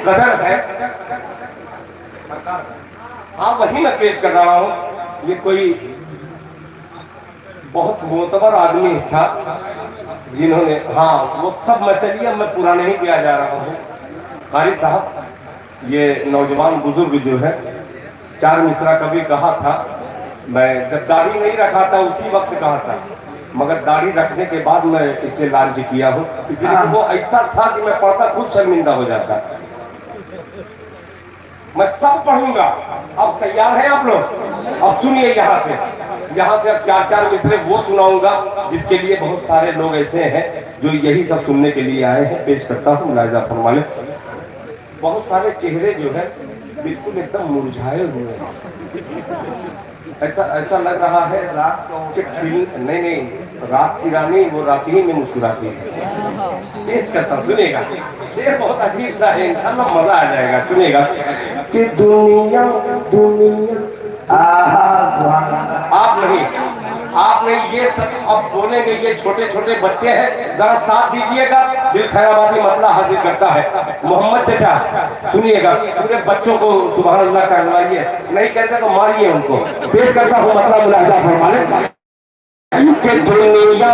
कदर है, हाँ वही मैं पेश कर रहा हूँ। ये कोई बहुत मोतबर आदमी था जिन्होंने, हाँ वो सब मैं, चलिए मैं पूरा नहीं किया जा रहा हूँ। कारी साहब, ये नौजवान बुजुर्ग जो है, 4 मिसरा कभी कहा था, मैं जब दाढ़ी नहीं रखा था उसी वक्त कहा था, मगर दाढ़ी रखने के बाद मैं इसे लॉन्च किया हूँ, इसलिए वो ऐसा था कि मैं पढ़ता खुद शर्मिंदा हो जाता। मैं सब पढ़ूंगा। अब तैयार हैं आप लोग? अब सुनिए, यहाँ से अब 4-4 मिसरे वो सुनाऊंगा जिसके लिए बहुत सारे लोग ऐसे हैं जो यही सब सुनने के लिए आए हैं। पेश करता हूँ, मुलाहिजा फरमा लें। बहुत सारे चेहरे जो है बिल्कुल एकदम मुरझाए हुए हैं, ऐसा लग रहा है रात को नहीं, रात की रानी वो रात ही में मुस्कुराती है। पेश करता हूँ, सुनिएगा। शेर बहुत अजीब सा है, इंशाल्लाह मजा आ जाएगा। सुनिएगा कि दुनिया आप नहीं, ये सब अब बोलेंगे, ये छोटे छोटे बच्चे हैं, जरा साथ दीजिएगा। दिल खैराबादी मतला हाजिर करता है। मोहम्मद चचा सुनिएगा, पूरे बच्चों को सुभान अल्लाह कहलवाइए, नहीं कहते तो मारिए उनको। पेश करता हूँ मतला, मुलाहिजा फरमा लें कि दुनिया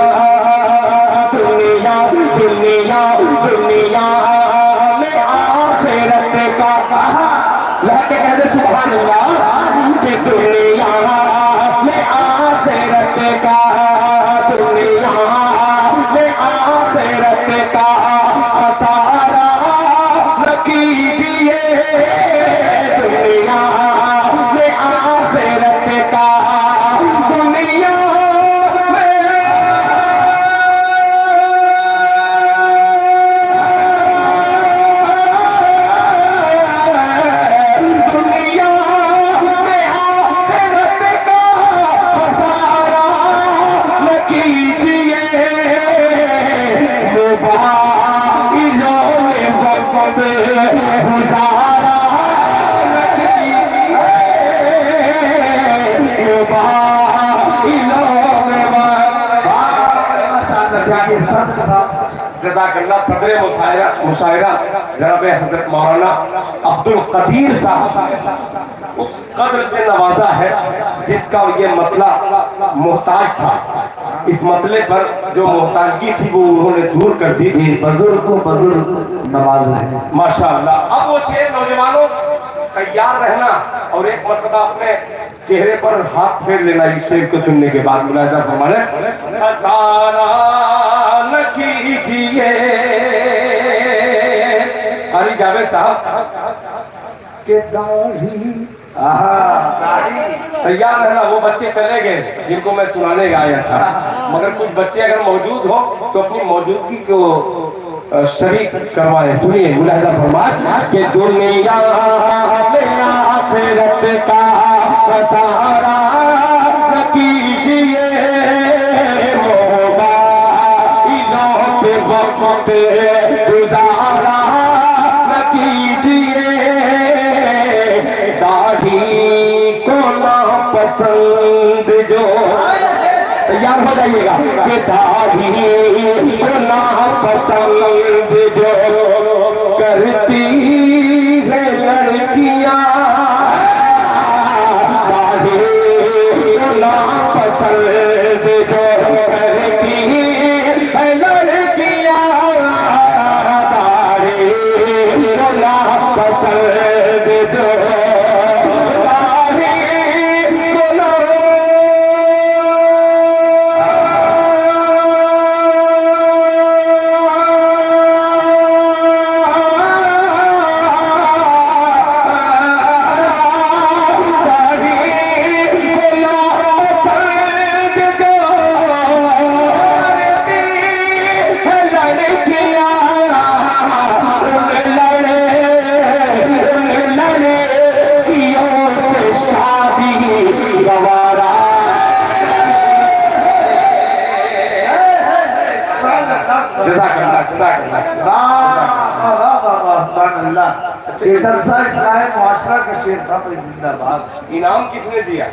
में आखिरत का लहके कहते सुभान अल्लाह कि दुनिया में आखिरत का, दुनिया में आखिरत का खसारा न कीजिए, दुनिया में आखिरत का, दुनिया जज़ाकल्लाह सदर मुशायरा जनाब हजरत मौलाना अब्दुल कदीर साहब उस कद्र से नवाजा है जिसका ये मतला मोहताज था। इस मतले पर जो मोहताजगी थी वो उन्होंने दूर कर दी थी। बुजुर्ग को बुजुर्ग नवाज है माशाअल्लाह। अब वो शेर नौजवानों तैयार रहना और एक मरतबा अपने चेहरे पर हाथ फेर लेना इस शेर को सुनने के बाद। मुलाहिजा फरमाने खसारा न कीजिए। कारी जावेद साहब के दाढ़ी तैयार रहना। वो बच्चे चले गए जिनको मैं सुनाने आया था, मगर कुछ बच्चे अगर मौजूद हो तो अपनी मौजूदगी को शरीक करवाए। सुनिए मुलाहिजा फरमाए कि दुनिया में आखिरत का खसारा न कीजिए, मोबाइलों पे वक्त गुजारा न कीजिए, दाढ़ी को ना पसंद जो, तैयार हो जाइएगा कि दाढ़ी को ना पसंद जो करती है लड़कियां, दाढ़ी को ना पसंद जो करती है लड़कियां, दाढ़ी को ना पसंद जो मुआशरा का शेर था। जिंदाबाद। इनाम किसने दिया?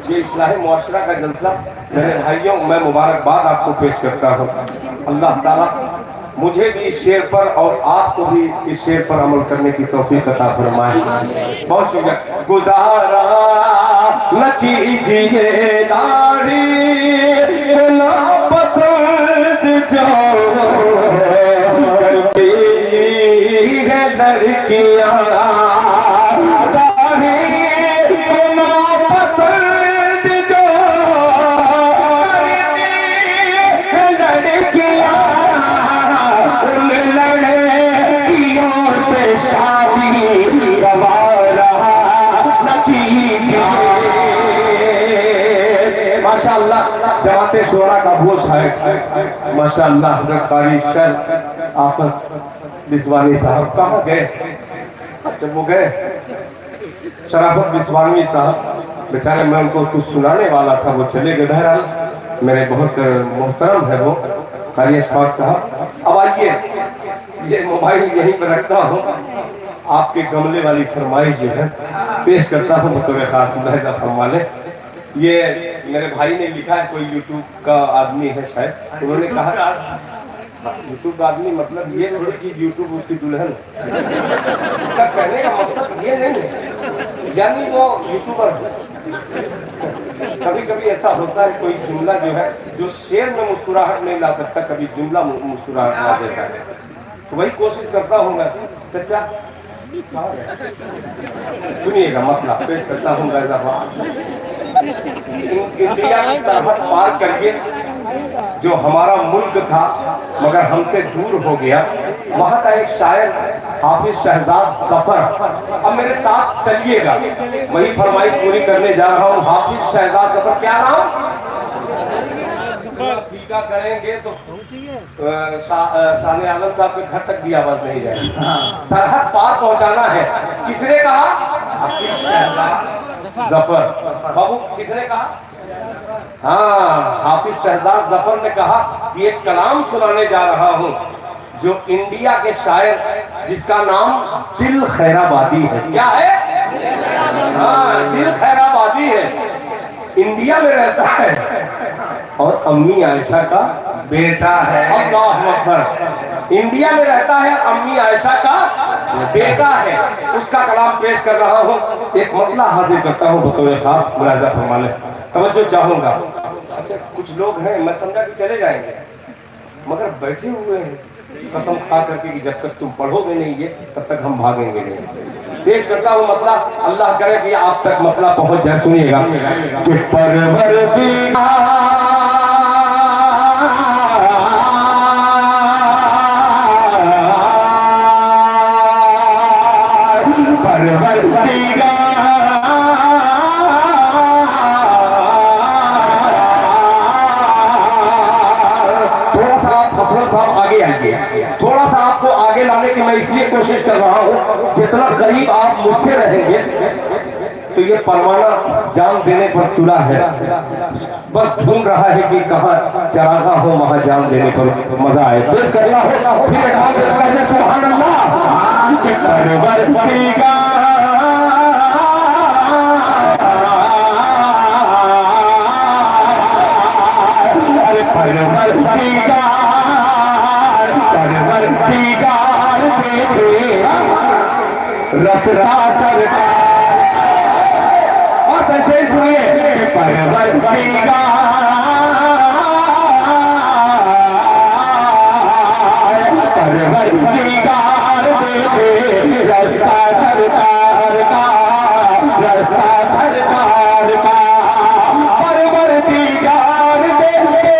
ये इस्लाह मुआशरा का जलसा। मेरे भाइयों, मैं मुबारकबाद आपको पेश करता हूँ। अल्लाह ताला मुझे भी इस शेर पर और आपको भी इस शेर पर अमल करने की तौफीक अता फरमाए। बहुत शुक्रिया। गुजारा न कीजिए दाढ़ी ना पसंद जो करती है लड़कियां, माशाअल्लाह जमाते शोरा का बोझ है। माशाअल्लाह हज़रत कारी शेर आफत बिस्वानी साहब कहाँ गए? जब वो गए शराफत बिस्वानी साहब बेचारे, मैं उनको कुछ सुनाने वाला था, वो चले गए। बहरहाल मेरे बहुत मोहतरम है वो कारी अशफाक साहब। अब आइए, ये मोबाइल यहीं पर रखता हूँ, आपके गमले वाली फरमाइश जो है पेश करता हूँ बतौर खास मुलाहिजा फरमा लें। ये मेरे भाई ने लिखा है, कोई यूट्यूब का आदमी है शायद, उन्होंने कहा यूट्यूब का आदमी मतलब ये थोड़ी कि यूट्यूब उसकी दुल्हन। उसका कहने का मकसद ये नहीं है, यानी वो यूट्यूबर है। कभी कभी ऐसा होता है कोई जुमला जो है जो शेर में मुस्कुराहट नहीं ला सकता, कभी जुमला मुस्कुराहट ला देता है, तो वही कोशिश करता हूँ मैं। चचा सुनिएगा, मतलब पेश करता हूँ। इंडिया की सरहद पार करके जो हमारा मुल्क था मगर हमसे दूर हो गया, वहाँ का एक शायर हाफिज शहजाद जफर, अब मेरे साथ चलिएगा, वही फरमाइश पूरी करने जा रहा हूँ। हाफिज शहजाद जफर, क्या नाम? फीका करेंगे तो शान आलम साहब के घर तक भी आवाज नहीं जाएगी। सरहद पार पहुंचाना है। किसने कहा? हाफिज शहजाद जफर। बाबू किसने कहा? हाँ, हाफिज शहजाद जफर ने कहा कि एक कलाम सुनाने जा रहा हूँ जो इंडिया के शायर जिसका नाम दिल खैराबादी है। क्या है? हाँ, दिल खैराबादी है, इंडिया में रहता है और अम्मी आयशा का बेटा है। अल्लाह अकबर। इंडिया में रहता है, अम्मी आयशा का बेटा है, उसका कलाम पेश कर रहा हूँ। एक मतला हाजिर करता हूँ बतौर खास मुलाहिजा फरमा लें, तवज्जो चाहूंगा। अच्छा, कुछ लोग हैं, मैं समझा कि चले जाएंगे मगर बैठे हुए हैं कसम खा करके कि जब तक तुम पढ़ोगे नहीं ये तब तक हम भागेंगे नहीं। पेश करता हूँ मतला, अल्लाह करे कि आप तक मतला पहुंच जाए। सुनिएगा कि थोड़ा सा आपको आगे लाने की मैं इसलिए कोशिश कर रहा हूँ, जितना करीब आप मुझसे रहेंगे तो ये परवाना जान देने पर तुला है, बस ढूंढ रहा है कि कहाँ चरागा हो वहां जान देने पर मजा आए। पेश करना हो फिर सुभान अल्लाह। रसता सरकार और ऐसे सुनिए परवरदिगार देखे रसता सरकार का, रसता सरकार का परवरदिगार देखे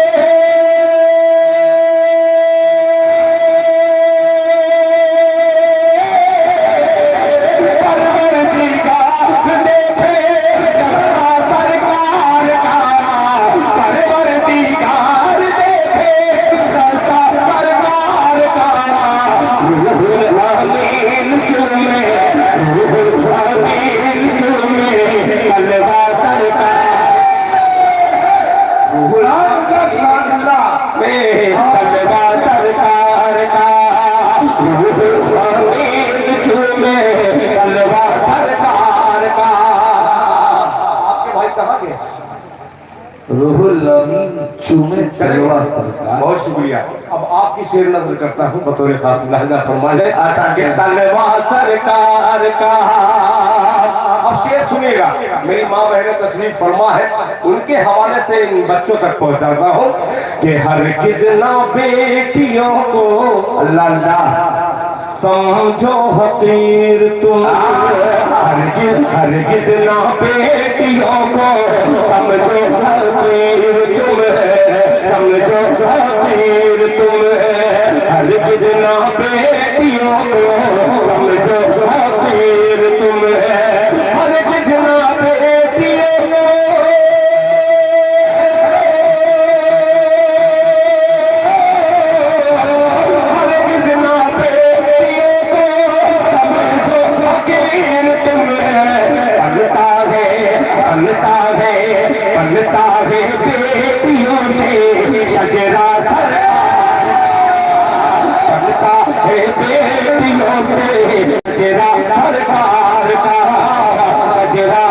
रूहुल अमीन चूमे तलवा सरकार। बहुत शुक्रिया। अब आपकी शेर नजर करता हूँ बतौर खास लहजा फरमाए कि तलवा सरकार का। अब शेर सुनिएगा, मेरी माँ बहने तशरीफ फरमा है, उनके हवाले से इन बच्चों तक पहुँचाता हूँ कि हरगिज़ ना बेटियों को अल्लाह समझो हकीर तुम, हरगिज़ ना बेटियों को समझो हकीर तुम, समझो हकीर तुम, हरगिज़ ना बेटियों को समझो हकीर तुम, हरगिज़ ना बेटियों को बनता है बेटियों से शजरा सरकार, बनता है बेटियों से शजरा सरकार का, शजरा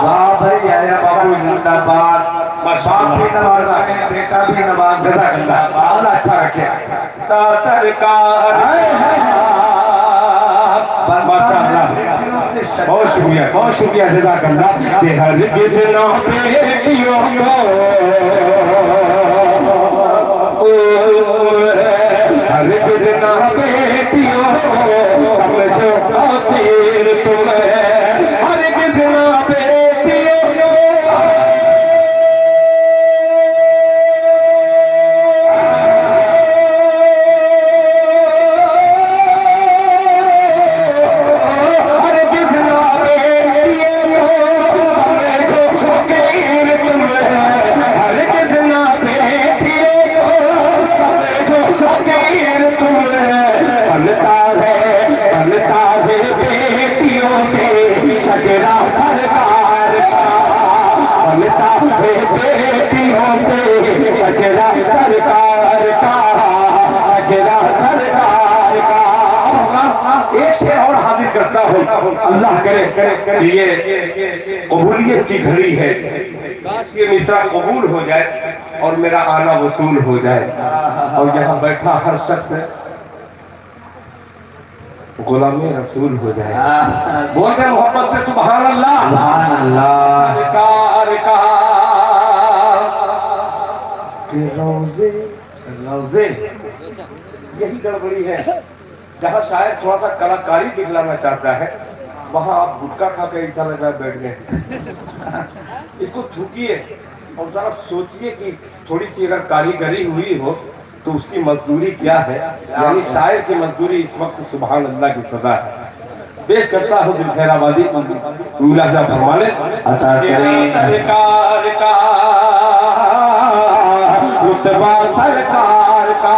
वाह भाई आया बाबू जिंदाबाद। बाप भी नवाज है, बेटा भी नवाज। अल्लाह अच्छा रखे सरकार। माशाअल्लाह, बहुत शुक्रिया, बहुत शुक्रिया जज़ाकल्लाह। कि हरगिज़ ना बेटियों को, हरगिज़ ना बेटियों को समझो हकीर तुम, हरगिज़ ना बेटियों को अल्लाह करे ये कबूलियत की घड़ी है, काश ये मिसरा कबूल हो जाए और मेरा आना वसूल हो जाए और यहाँ बैठा हर शख्स गुलामे रसूल हो जाए। बोलते हैं मोहब्बत से सुभान अल्लाह, सुभान अल्लाह। रोजे रोजे यही गड़बड़ी है, जहाँ शायद थोड़ा सा कलाकारी दिखलाना चाहता है वहाँ आप गुटखा खा के ऐसा लगा बैठ गए। इसको थूकिए और जरा सोचिए कि थोड़ी सी अगर कारीगरी हुई हो तो उसकी मजदूरी क्या है। यानी शायर की मजदूरी इस वक्त सुभान अल्लाह की सदा है। पेश करता हूँ दिलखैराबादी मुलाजा फरमाने। सरकार का रुतबा सरकार का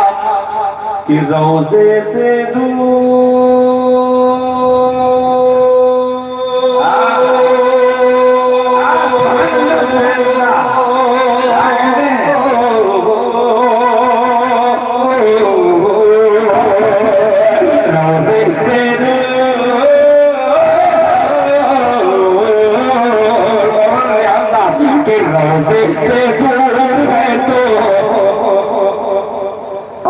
कि रोजे से दूर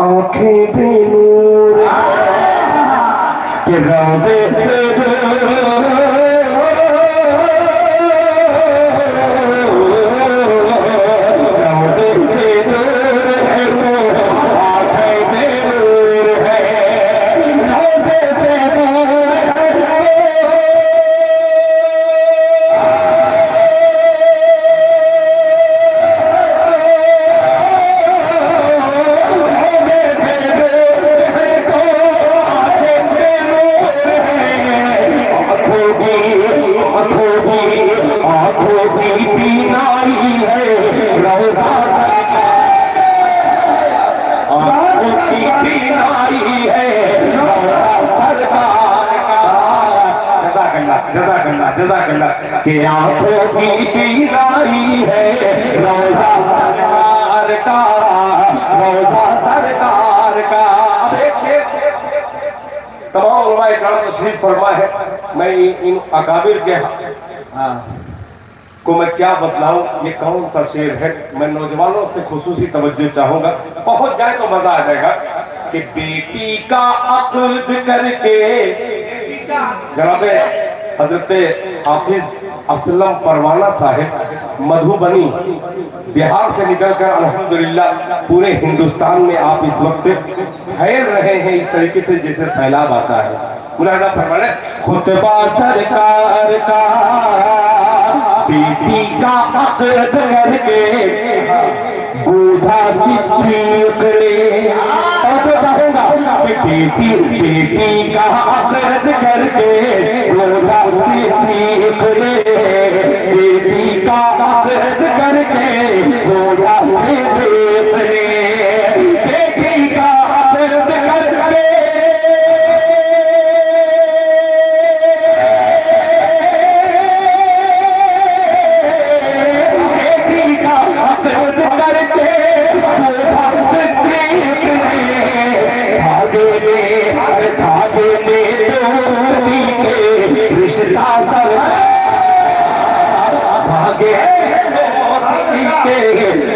आँखें भी नूर के रोज़े से कि आंखों की बीमारी है रोजा सरकार का, रोजा सरकार का। अब एक शेर तमाम उलमाए किराम तशरीफ फरमा है, मैं इन अकाबिर के को मैं क्या बतलाऊं, ये कौन सा शेर है। मैं नौजवानों से खुसूसी तवज्जो चाहूंगा, पहुंच जाए तो मजा आ जाएगा। कि बेटी का अक़्द करके जनाब हजरत हाफिज असलम परवाना साहिब मधुबनी बिहार से निकलकर अल्हम्दुलिल्लाह पूरे हिंदुस्तान में आप इस वक्त फैल रहे हैं इस तरीके से जैसे सैलाब आता है। मुलाहिजा फरमाए, खुतबा सरकार का बेटी का अक़्द करके गोधा सिद्दीक़ ने, और तो चाहूंगा बेटी का अक़्द करके गोधा सिद्दीक़ ने, बेटी का अक़्द करके गोधा सिद्दीक़ ने, बेटी का अक़्द करके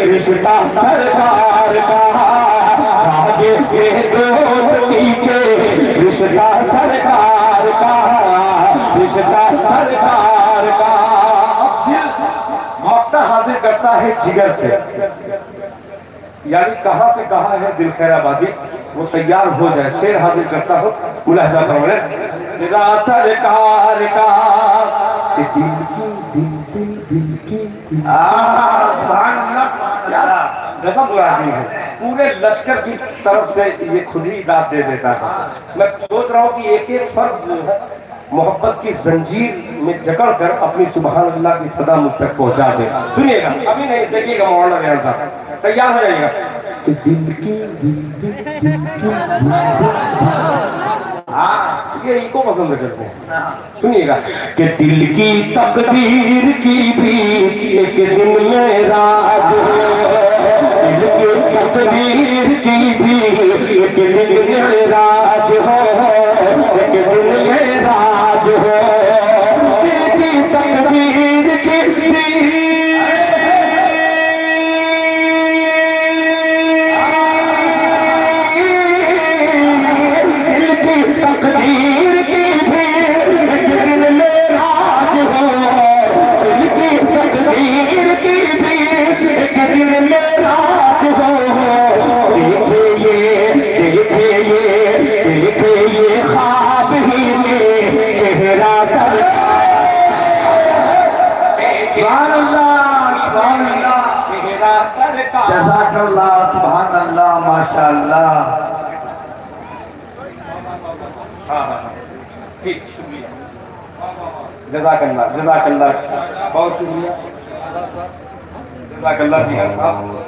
रिश्ता सरकार का, आगे के दोस्ती के रिश्ता सरकार का, रिश्ता सरकार का। दिल मक्ता हाजिर करता है जिगर से, यानी कहां से कहा है दिल खैराबादी, वो तैयार हो जाए। शेर हाजिर करता हो, मुलाहिजा फरमाए, सरकार का दिल की दिल की गजब लाजिम है। पूरे लश्कर की तरफ से ये खुद ही दाद दे देता है। मैं सोच रहा हूँ कि एक एक फर्द जो है मोहब्बत की जंजीर में जकड़ कर अपनी सुभान अल्लाह की सदा मुझ तक पहुंचा दे। सुनिएगा, अभी नहीं, देखिएगा मौलाना बयान साहब, तैयार हो जाइएगा। कि दिल की ये इनको पसंद करते हैं। सुनिएगा कि दिल की तकदीर की भी एक दिन में राज हो, दिल की तकदीर की भी एक दिन में राज हो, एक दिन में राज हो, दिल की तकदीर की भी तकदीर की भी एक दिन में राज हो, दिल की तकदीर की भी एक दिन में राज हो। देखिए ये ख्वाब ही में चेहरा सर। सुभान अल्लाह, सुभान अल्लाह, चेहरा सर का। जज़ाकल्लाह, सुभान अल्लाह, माशाअल्लाह। हाँ, ठीक, शुक्रिया, जज़ाकल्लाह, जज़ाकल्लाह, बहुत शुक्रिया, जज़ाकल्लाह जी साहब।